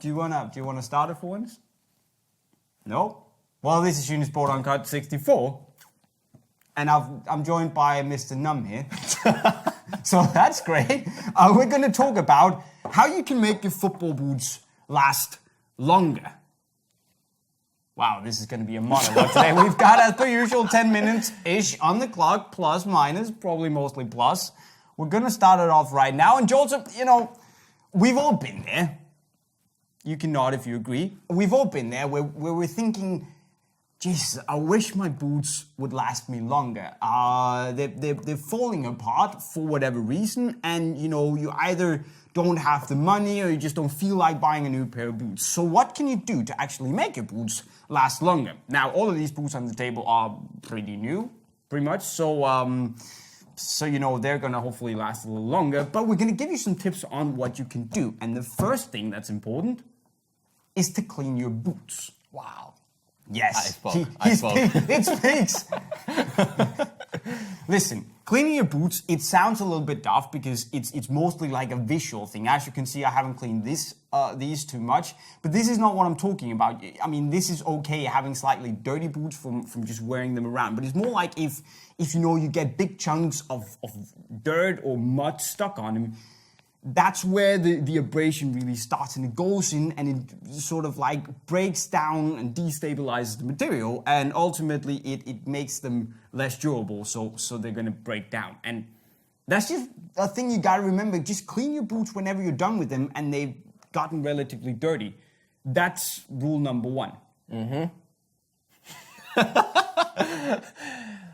Do you wanna start it for once? No? Well, this is Unisport Uncut 64. And I'm joined by Mr. Numb here. So that's great. We're going to talk about how you can make your football boots last longer. Wow, this is going to be a monologue today. We've got, as per usual, 10 minutes-ish on the clock, plus, minus, probably mostly plus. We're going to start it off right now. And Joltter, we've all been there. You can nod if you agree. We've all been there where we're thinking, Jesus, I wish my boots would last me longer. They're falling apart for whatever reason, and you either don't have the money or you just don't feel like buying a new pair of boots. So what can you do to actually make your boots last longer? Now, all of these boots on the table are pretty new, pretty much. So they're gonna hopefully last a little longer. But we're gonna give you some tips on what you can do. And the first thing that's important is to clean your boots. Wow. Yes. I spoke. It speaks. Listen, cleaning your boots, it sounds a little bit daft because it's mostly like a visual thing. As you can see, I haven't cleaned these too much, but this is not what I'm talking about. I mean, this is okay having slightly dirty boots from just wearing them around, but it's more like if you get big chunks of dirt or mud stuck on them. That's where the abrasion really starts, and it goes in and it sort of like breaks down and destabilizes the material, and ultimately it makes them less durable, so they're gonna break down. And that's just a thing you gotta remember. Just clean your boots whenever you're done with them and they've gotten relatively dirty. That's rule number one. Mm-hmm.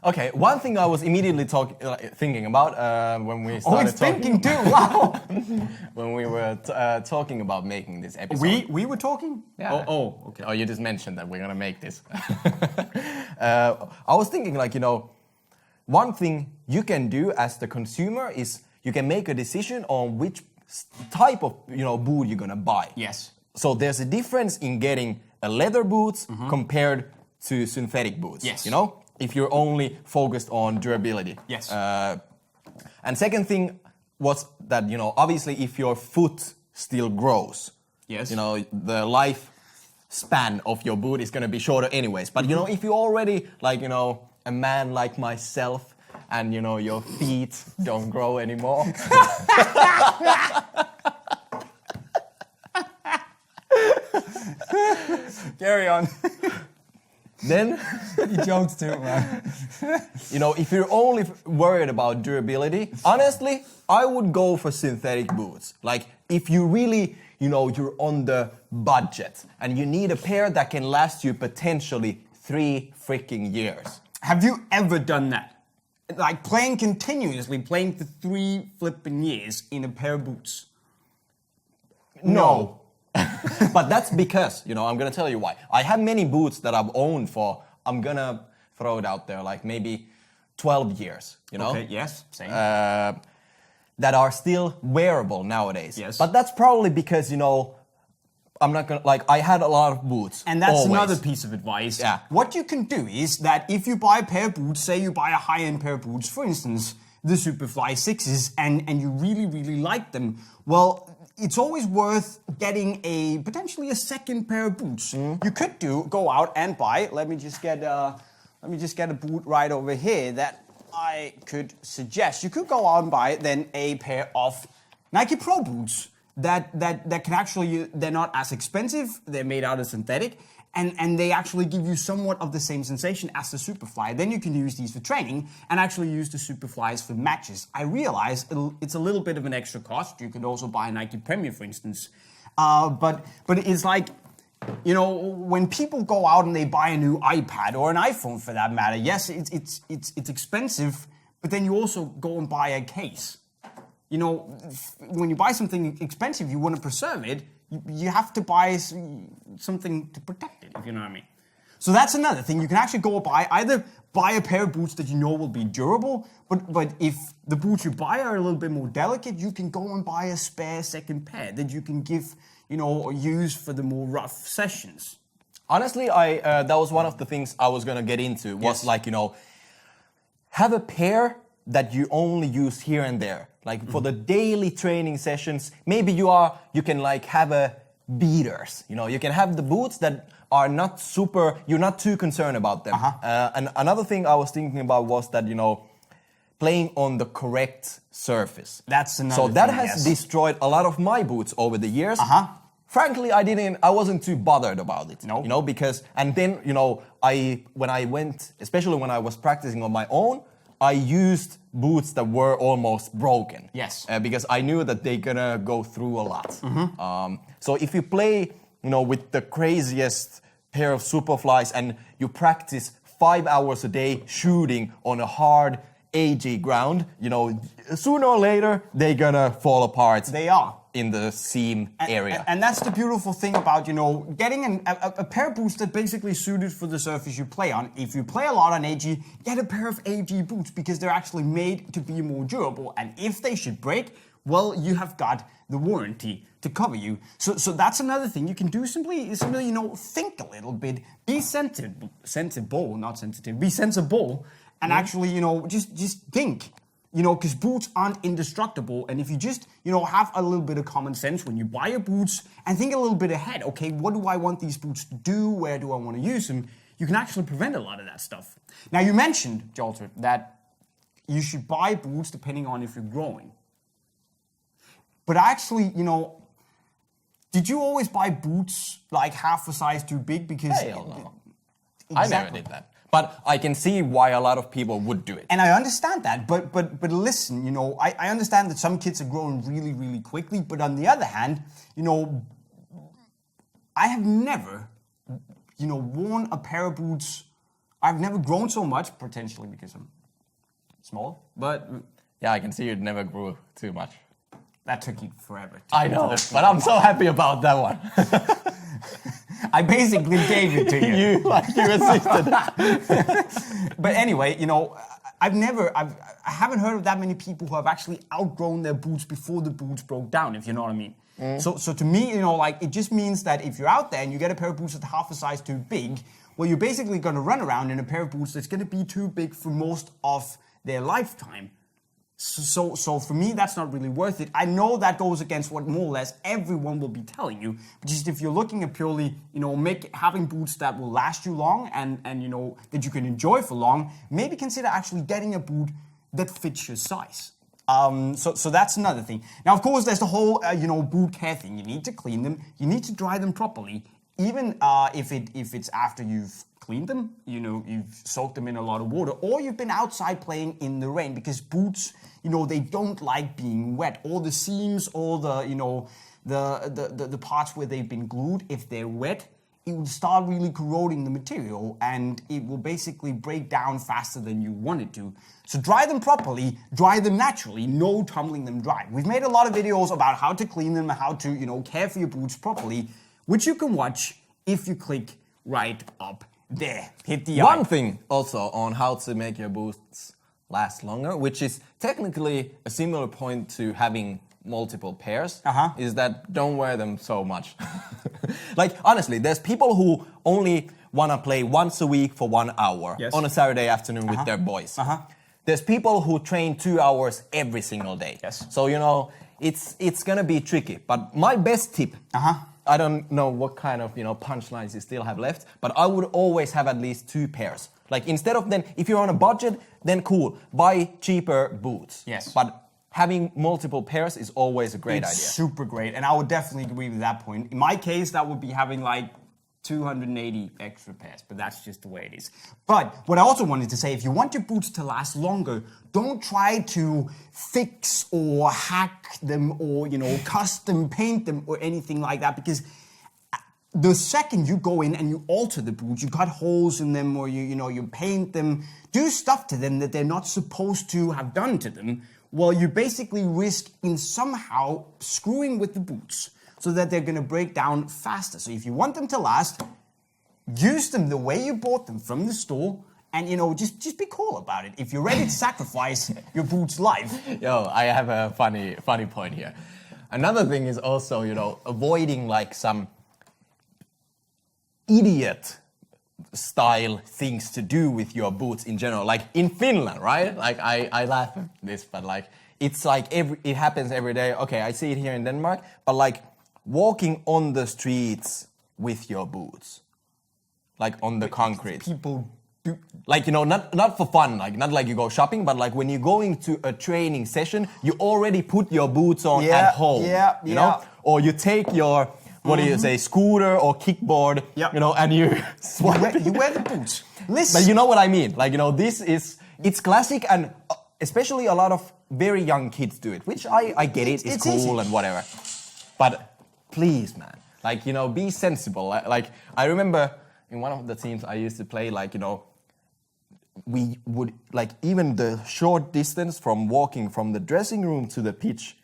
Okay, one thing I was immediately thinking about when we started thinking too, wow! When we were talking about making this episode. We were talking? Yeah. Okay. Oh, you just mentioned that we're gonna make this. I was thinking one thing you can do as the consumer is you can make a decision on which type of boot you're gonna buy. Yes. So there's a difference in getting a leather boots compared to synthetic boots. Yes. If you're only focused on durability. Yes. And second thing was that, obviously if your foot still grows, yes. The life span of your boot is going to be shorter anyways. But, if you're already a man like myself and, your feet don't grow anymore. Carry on. Then he jokes too, man. If you're only worried about durability, honestly, I would go for synthetic boots. Like if you really, you're on the budget and you need a pair that can last you potentially 3 freaking years. Have you ever done that? Like playing for 3 flipping years in a pair of boots? No. But that's because, I'm going to tell you why. I have many boots that I've owned for, I'm going to throw it out there, like maybe 12 years, Okay, yes, same. That are still wearable nowadays. Yes. But that's probably because, I'm not going to, I had a lot of boots. And that's always. Another piece of advice. Yeah. What you can do is that if you buy a pair of boots, say you buy a high-end pair of boots, for instance, the Superfly 6s, and you really, really like them, well, it's always worth getting potentially a second pair of boots. You could go out and buy. Let me just get a boot right over here that I could suggest. You could go out and buy then a pair of Nike Pro boots that can actually, they're not as expensive. They're made out of synthetic. And they actually give you somewhat of the same sensation as the Superfly. Then you can use these for training and actually use the Superflies for matches. I realize it's a little bit of an extra cost. You could also buy a Nike Premier, for instance. But it's like, when people go out and they buy a new iPad or an iPhone for that matter, yes, it's expensive, but then you also go and buy a case. When you buy something expensive, you want to preserve it. You have to buy something to protect it, if you know what I mean. So that's another thing. You can actually go either buy a pair of boots that will be durable, but if the boots you buy are a little bit more delicate, you can go and buy a spare second pair that you can give, or use for the more rough sessions. Honestly, that was one of the things I was gonna get into. Was have a pair that you only use here and there. Like for the daily training sessions, maybe you can have a beaters. You know, you can have the boots that are not super, you're not too concerned about them. And another thing I was thinking about was that, you know, playing on the correct surface. That's another So that thing, has yes. destroyed a lot of my boots over the years. Frankly, I wasn't too bothered about it. No. You know, because, and then, you know, when I went, especially when I was practicing on my own, I used boots that were almost broken. Yes. Because I knew that they're gonna go through a lot. So if you play, you know, with the craziest pair of Superflies and you practice 5 hours a day shooting on a hard AG ground, you know, sooner or later they're gonna fall apart. They are. In the seam area. And that's the beautiful thing about, you know, getting a pair of boots that basically suited for the surface you play on. If you play a lot on AG, get a pair of AG boots because they're actually made to be more durable. And if they should break, well, you have got the warranty to cover you. So that's another thing you can do. Simply, you know, think a little bit, be sensible, not sensitive, be sensible, and actually, you know, just think. You know, because boots aren't indestructible, and if you just, you know, have a little bit of common sense when you buy your boots and think a little bit ahead, okay, what do I want these boots to do? Where do I want to use them? You can actually prevent a lot of that stuff. Now, you mentioned, Joltter, that you should buy boots depending on if you're growing. But actually, you know, did you always buy boots like half a size too big? Because hell no. I never did that. But I can see why a lot of people would do it. And I understand that, but listen, you know, I understand that some kids are growing really, really quickly, but on the other hand, you know, I have never, you know, worn a pair of boots. I've never grown so much, potentially because I'm small, but... Yeah, I can see you never grew too much. That took you forever. I know, but I'm so happy about that one. I basically gave it to you. you assisted. But anyway, you know, I haven't heard of that many people who have actually outgrown their boots before the boots broke down, if you know what I mean. So to me, you know, like, it just means that if you're out there and you get a pair of boots that's half a size too big, well, you're basically going to run around in a pair of boots that's going to be too big for most of their lifetime. So for me, that's not really worth it. I know that goes against what more or less everyone will be telling you. But just if you're looking at purely, you know, having boots that will last you long and you know, that you can enjoy for long, maybe consider actually getting a boot that fits your size. So that's another thing. Now, of course, there's the whole, you know, boot care thing. You need to clean them. You need to dry them properly. Even if it's after you've cleaned them, you know, you've soaked them in a lot of water, or you've been outside playing in the rain, because boots, you know, they don't like being wet. All the seams, all the, you know, the parts where they've been glued, if they're wet, it will start really corroding the material and it will basically break down faster than you want it to. So dry them properly, dry them naturally, no tumbling them dry. We've made a lot of videos about how to clean them, how to, you know, care for your boots properly, which you can watch if you click right up there. Hit the One thing also on how to make your boots last longer, which is technically a similar point to having multiple pairs, is that don't wear them so much. Like, honestly, there's people who only want to play once a week for 1 hour on a Saturday afternoon with their boys. There's people who train 2 hours every single day. So, you know, it's going to be tricky. But my best tip, I don't know what kind of, you know, punchlines you still have left, but I would always have at least 2 pairs. Like, instead of then, if you're on a budget, then cool, buy cheaper boots. But having multiple pairs is always a great idea. Super great, and I would definitely agree with that point. In my case, that would be having like 280 extra pairs, but that's just the way it is. But what I also wanted to say, if you want your boots to last longer, don't try to fix or hack them or, you know, custom paint them or anything like that, because the second you go in and you alter the boots, you cut holes in them or you paint them, do stuff to them that they're not supposed to have done to them, well, you basically risk in somehow screwing with the boots so that they're going to break down faster. So if you want them to last, use them the way you bought them from the store, and, you know, just be cool about it. If you're ready to sacrifice your boots' life. Yo, I have a funny point here. Another thing is also, you know, avoiding like some idiot style things to do with your boots in general. Like in Finland, right? Like I laugh at this, but like it's like it happens every day. Okay, I see it here in Denmark, but like walking on the streets with your boots, like on the concrete. People do. Like, you know, not for fun, like not like you go shopping, but like when you're going to a training session, you already put your boots on at home. You know? Or you take your, what do you say, scooter or kickboard, you know, and you swipe. You wear the boots. Listen. But you know what I mean? Like, you know, it's classic, and especially a lot of very young kids do it, which I get it, it's cool easy. And whatever. But please, man, like, you know, be sensible. Like, I remember in one of the teams I used to play, like, you know, we would, like, even the short distance from walking from the dressing room to the pitch,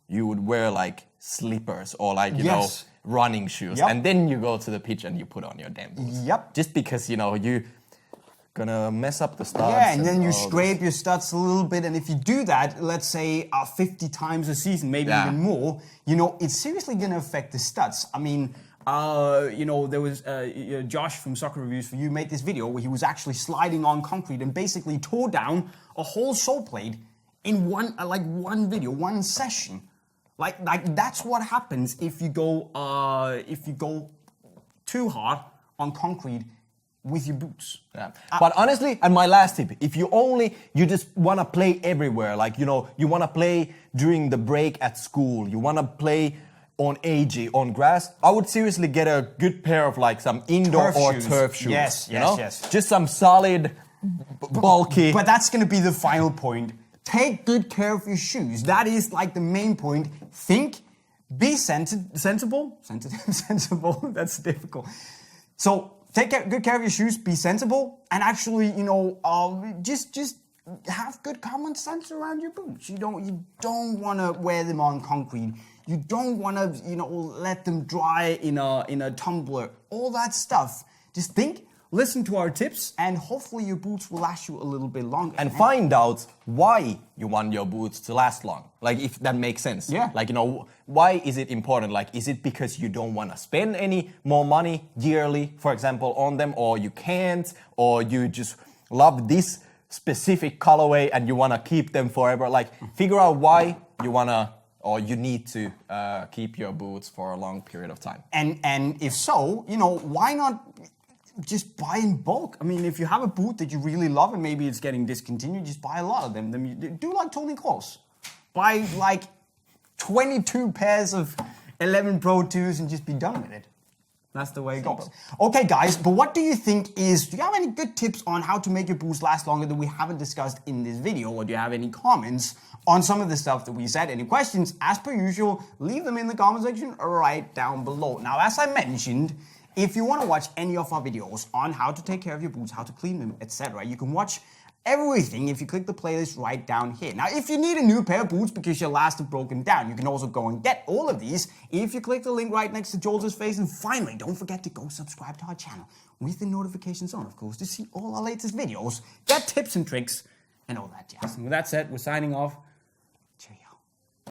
you would wear, like, slippers or, like, you know, running shoes. And then you go to the pitch and you put on your damn boots. Just because, you know, you gonna mess up the studs. Yeah, and then you scrape your studs a little bit, and if you do that, let's say 50 times a season, maybe even more, you know, it's seriously gonna affect the studs. I mean, you know, there was Josh from Soccer Reviews for You made this video where he was actually sliding on concrete and basically tore down a whole sole plate in one video, one session. Like that's what happens if you go too hard on concrete with your boots. But honestly, and my last tip, if you just want to play everywhere, like, you know, you want to play during the break at school, you want to play on AG, on grass, I would seriously get a good pair of like some indoor turf shoes. Yes. Just some solid, bulky. But that's going to be the final point. Take good care of your shoes. That is like the main point. Think, be sensible. Sensible, that's difficult. So, take good care of your shoes, be sensible, and actually, you know, just have good common sense around your boots. You don't want to wear them on concrete. You don't want to, you know, let them dry in a tumbler. All that stuff. Just think, listen to our tips, and hopefully your boots will last you a little bit longer. And find out why you want your boots to last long. Like, if that makes sense. Yeah. Like, you know, why is it important? Like, is it because you don't want to spend any more money yearly, for example, on them, or you can't, or you just love this specific colorway and you want to keep them forever? Like, figure out why you want to, or you need to keep your boots for a long period of time. And if so, you know, why not just buy in bulk? I mean, if you have a boot that you really love and maybe it's getting discontinued, just buy a lot of them. Then you do like Tony Kroos. Buy like 22 pairs of 11 Pro 2s and just be done with it. That's the way it goes. Okay, guys, but what do you think do you have any good tips on how to make your boots last longer that we haven't discussed in this video? Or do you have any comments on some of the stuff that we said? Any questions? As per usual, leave them in the comment section right down below. Now, as I mentioned, if you want to watch any of our videos on how to take care of your boots, how to clean them, etc., you can watch everything if you click the playlist right down here. Now, if you need a new pair of boots because your last have broken down, you can also go and get all of these if you click the link right next to Jolter's face. And finally, don't forget to go subscribe to our channel with the notifications on, of course, to see all our latest videos, get tips and tricks, and all that jazz. And with that said, we're signing off.